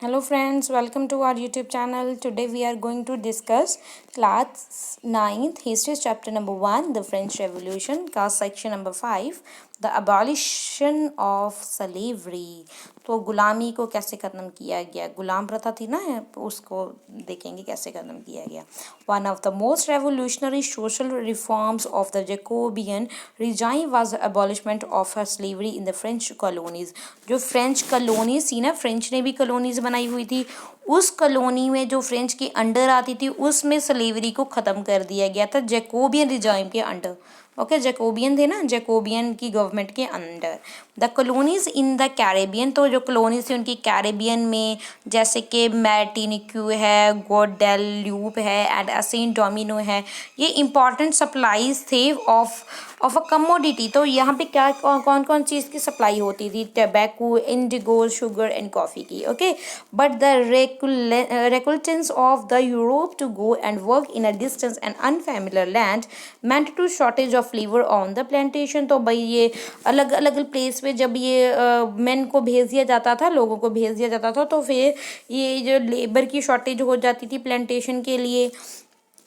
Hello friends, welcome to our YouTube channel. Today we are going to discuss class 9th history chapter number 1, the French Revolution, class section number 5, the abolition of slavery. तो गुलामी को कैसे ख़त्म किया गया, गुलाम प्रथा थी ना, उसको देखेंगे कैसे ख़त्म किया गया. One of the most revolutionary social reforms of the Jacobean regime was the abolishment of slavery in the French colonies. जो फ्रेंच कॉलोनीज थी ना, फ्रेंच ने भी कॉलोनीज बनाई हुई थी, उस कॉलोनी में जो फ्रेंच के अंडर आती थी उसमें स्लेवरी को ख़त्म कर दिया गया था जैकोबियन रिजाइम के अंडर. ओके, जैकोबियन थे ना, जैकोबियन की गवर्नमेंट के under. The colonies in the Caribbean, तो जो कॉलोनीज थी उनकी कैरेबियन में, जैसे कि मैर्टिनिक्यू है, ग्वाडेल्यूप है एंड सेंट डोमिनो है, ये इंपॉर्टेंट सप्लाईज थे ऑफ अ कमोडिटी. तो यहाँ पे क्या कौन कौन चीज़ की सप्लाई होती थी? Tobacco, indigo, sugar and coffee की. Okay, but the reluctance of the Europe to go and work in a distant and unfamiliar land meant to shortage of labor on the plantation. तो भाई ये अलग अलग place पे जब ये main को भेज दिया जाता था, लोगों को भेज दिया जाता था, तो फिर ये जो लेबर की शॉर्टेज हो जाती थी प्लांटेशन के लिए.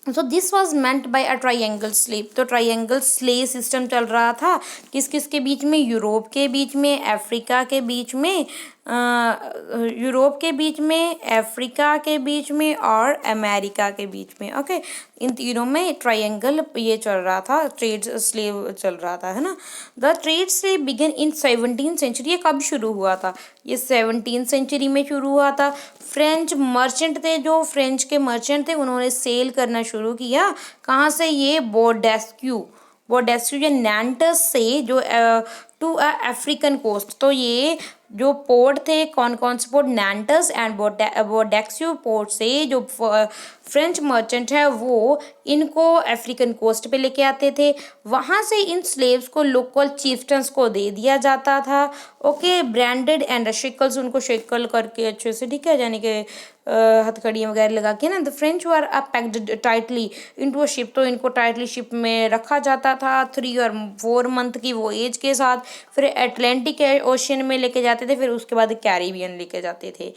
So this was meant by a triangle slave. तो ट्राइंगल स्लेव सिस्टम चल रहा था किस किस के बीच में? यूरोप के बीच में, अफ्रीका के बीच में, यूरोप के बीच में, अफ्रीका के बीच में और अमेरिका के बीच में. ओके, इन तीनों में ट्रायंगल ये चल रहा था, ट्रेड स्लेव चल रहा था, है ना. The trade slave began in 17th century. ये कब शुरू हुआ था? ये 17th सेंचुरी में शुरू हुआ था. फ्रेंच मर्चेंट थे, जो फ्रेंच के मर्चेंट थे उन्होंने सेल करना शुरू किया. कहाँ से? ये बोर्डेस्क्यू या नैंटस से, जो टू अफ्रीकन कोस्ट. तो ये जो पोर्ट थे, कौन कौन से पोर्ट? नैंटस एंड बोर्डेस्क्यू पोर्ट से जो फ्रेंच मर्चेंट है वो इनको अफ्रीकन कोस्ट पे लेके आते थे. वहाँ से इन स्लेव्स को लोकल चीफ्टन्स को दे दिया जाता था. ओके, ब्रांडेड एंड शिकल्स, उनको शिकल करके अच्छे से, ठीक है, यानी कि हथकड़ियाँ वगैरह लगा के ना. The French were packed tightly into a ship. तो इनको टाइटली शिप में रखा जाता था 3 और 4 मंथ की वोएज के साथ. फिर अटलांटिक ओशियन में लेके जाते थे, फिर उसके बाद कैरिबियन लेके जाते थे.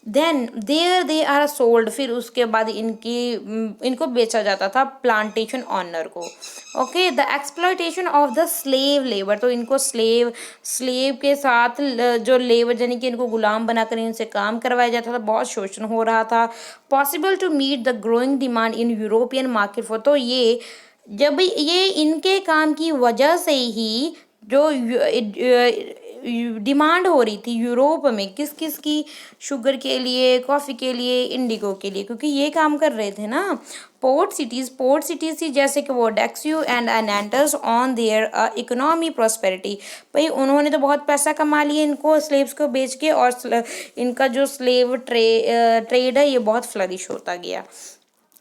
Then there they are sold. फिर उसके बाद इनको बेचा जाता था प्लांटेशन ऑनर को. Okay, the exploitation of the slave labour. तो इनको स्लेव के साथ जो लेबर यानी कि इनको गुलाम बनाकर इनसे काम करवाया जाता था. बहुत शोषण हो रहा था. Possible to meet the growing demand in European market for. तो ये जब ये इनके काम की वजह से ही जो डिमांड हो रही थी यूरोप में, किस किस की? शुगर के लिए, कॉफ़ी के लिए, इंडिगो के लिए, क्योंकि ये काम कर रहे थे ना. पोर्ट सिटीज़ थी जैसे कि वो डेक्सियो and Nantes on their economy prosperity. भाई उन्होंने तो बहुत पैसा कमा लिया इनको स्लेव्स को बेच के, और इनका जो स्लेव ट्रेड है ये बहुत फ्लरिश होता गया.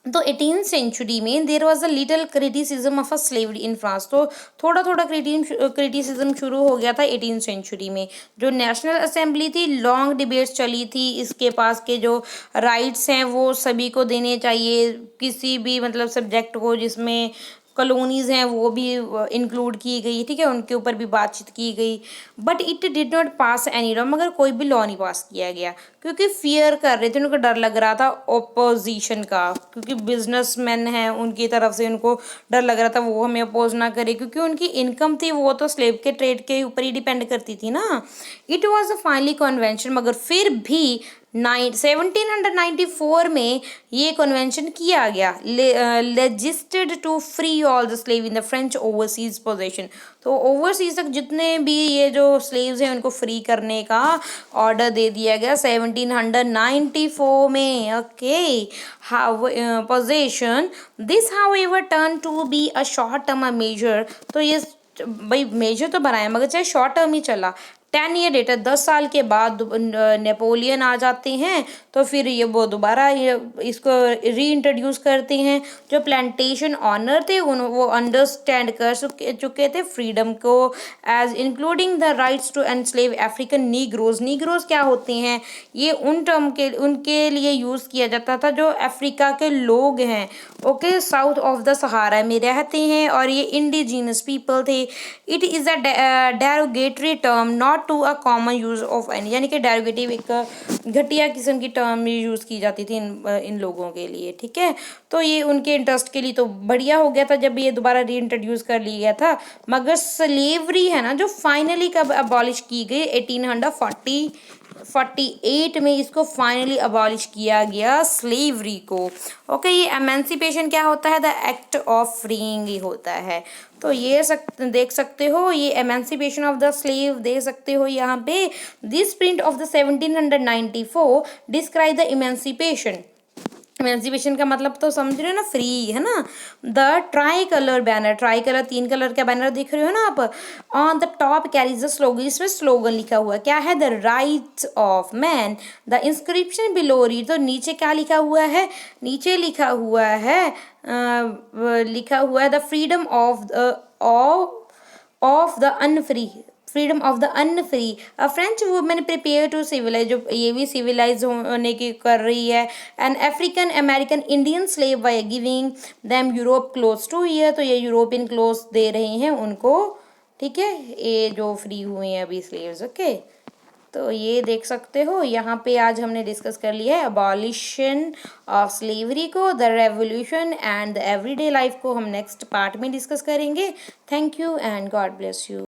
तो 18th सेंचुरी में there was a little criticism of a slavery in France. तो थोड़ा थोड़ा क्रिटिसिज्म शुरू हो गया था 18th सेंचुरी में. जो नेशनल असेंबली थी, लॉन्ग डिबेट्स चली थी इसके पास के जो राइट्स हैं वो सभी को देने चाहिए, किसी भी मतलब सब्जेक्ट को जिसमें कॉलोनीज़ हैं वो भी इंक्लूड की गई, ठीक है, उनके ऊपर भी बातचीत की गई. But it did not pass any law. मगर कोई भी लॉ नहीं पास किया गया, क्योंकि फियर कर रहे थे, उनको डर लग रहा था ओपोजिशन का, क्योंकि बिजनेसमैन हैं उनकी तरफ से उनको डर लग रहा था वो हमें अपोज ना करे, क्योंकि उनकी इनकम थी वो तो स्लेव के ट्रेड के ऊपर ही डिपेंड करती थी ना. It was a finally convention. मगर फिर भी 1794 में ये कन्वेंशन किया गया, legislated to free all the slave in the French overseas possession. तो ओवरसीज तक जितने भी ये जो स्लेव्स हैं उनको फ्री करने का ऑर्डर दे दिया गया 1794 में. Okay, possession this however turn to be a short term measure. तो ये भाई मेजर तो बनाया मगर चाहे शॉर्ट टर्म ही चला. 10 ईयर लेटर, 10 साल के बाद नेपोलियन आ जाते हैं, तो फिर ये वो दोबारा ये इसको री इंट्रोड्यूस करते हैं. जो प्लांटेशन ऑनर थे वो अंडरस्टैंड कर चुके थे फ्रीडम को, as including the rights to enslave African negroes. Negroes क्या होते हैं? ये उन टर्म के उनके लिए यूज़ किया जाता था जो अफ्रीका के लोग हैं, okay, south of the Sahara में रहते हैं, और ये इंडिजीनस पीपल थे. It is a derogatory term not resort to a common use of any, यानी कि डेरिवेटिव एक घटिया किस्म की टर्म यूज़ की जाती थी इन लोगों के लिए, ठीक है। तो ये उनके इंटरेस्ट के लिए तो बढ़िया हो गया था जब ये दोबारा री इंट्रोड्यूस कर लिया गया था। मगर स्लेवरी है ना, जो फाइनली कब अबॉलिश की गई, 1848 में इसको फाइनली अबॉलिश किया गया स्लेवरी को। ओके, ये एमेंसिपेशन क्या होता है, द एक्ट ऑफ फ्रीइंग ही होता है। तो ये देख सकते हो, ये एमेंसिपेशन ऑफ द स्लेव देख सकते हो यहाँ पे। This print of the 1794 describe the emancipation. Emancipation का मतलब तो समझ रहे हो ना, फ्री, है ना। The try colour banner, try colour 3 colour का बैनर देख रहे हो ना आप, on the top carries the slogan, इसमें स्लोगन लिखा हुआ है, क्या है, the rights of man. The inscription below read, तो नीचे क्या लिखा हुआ है, नीचे लिखा हुआ है the freedom of the unfree, freedom of the unfree. A French women prepare to civilize, जो ये भी सिविलाइज होने की कर रही है। An African American Indian slave by giving them Europe close to ear, तो ये यूरोपियन क्लोज दे रहे हैं उनको, ठीक है, ये जो फ्री हुए हैं अभी स्लेव्स। ओके, तो ये देख सकते हो यहाँ पे आज हमने डिस्कस कर लिया है अबॉलिशन ऑफ स्लेवरी को, the revolution and the everyday life को हम नेक्स्ट पार्ट में डिस्कस करेंगे। Thank you and God bless you.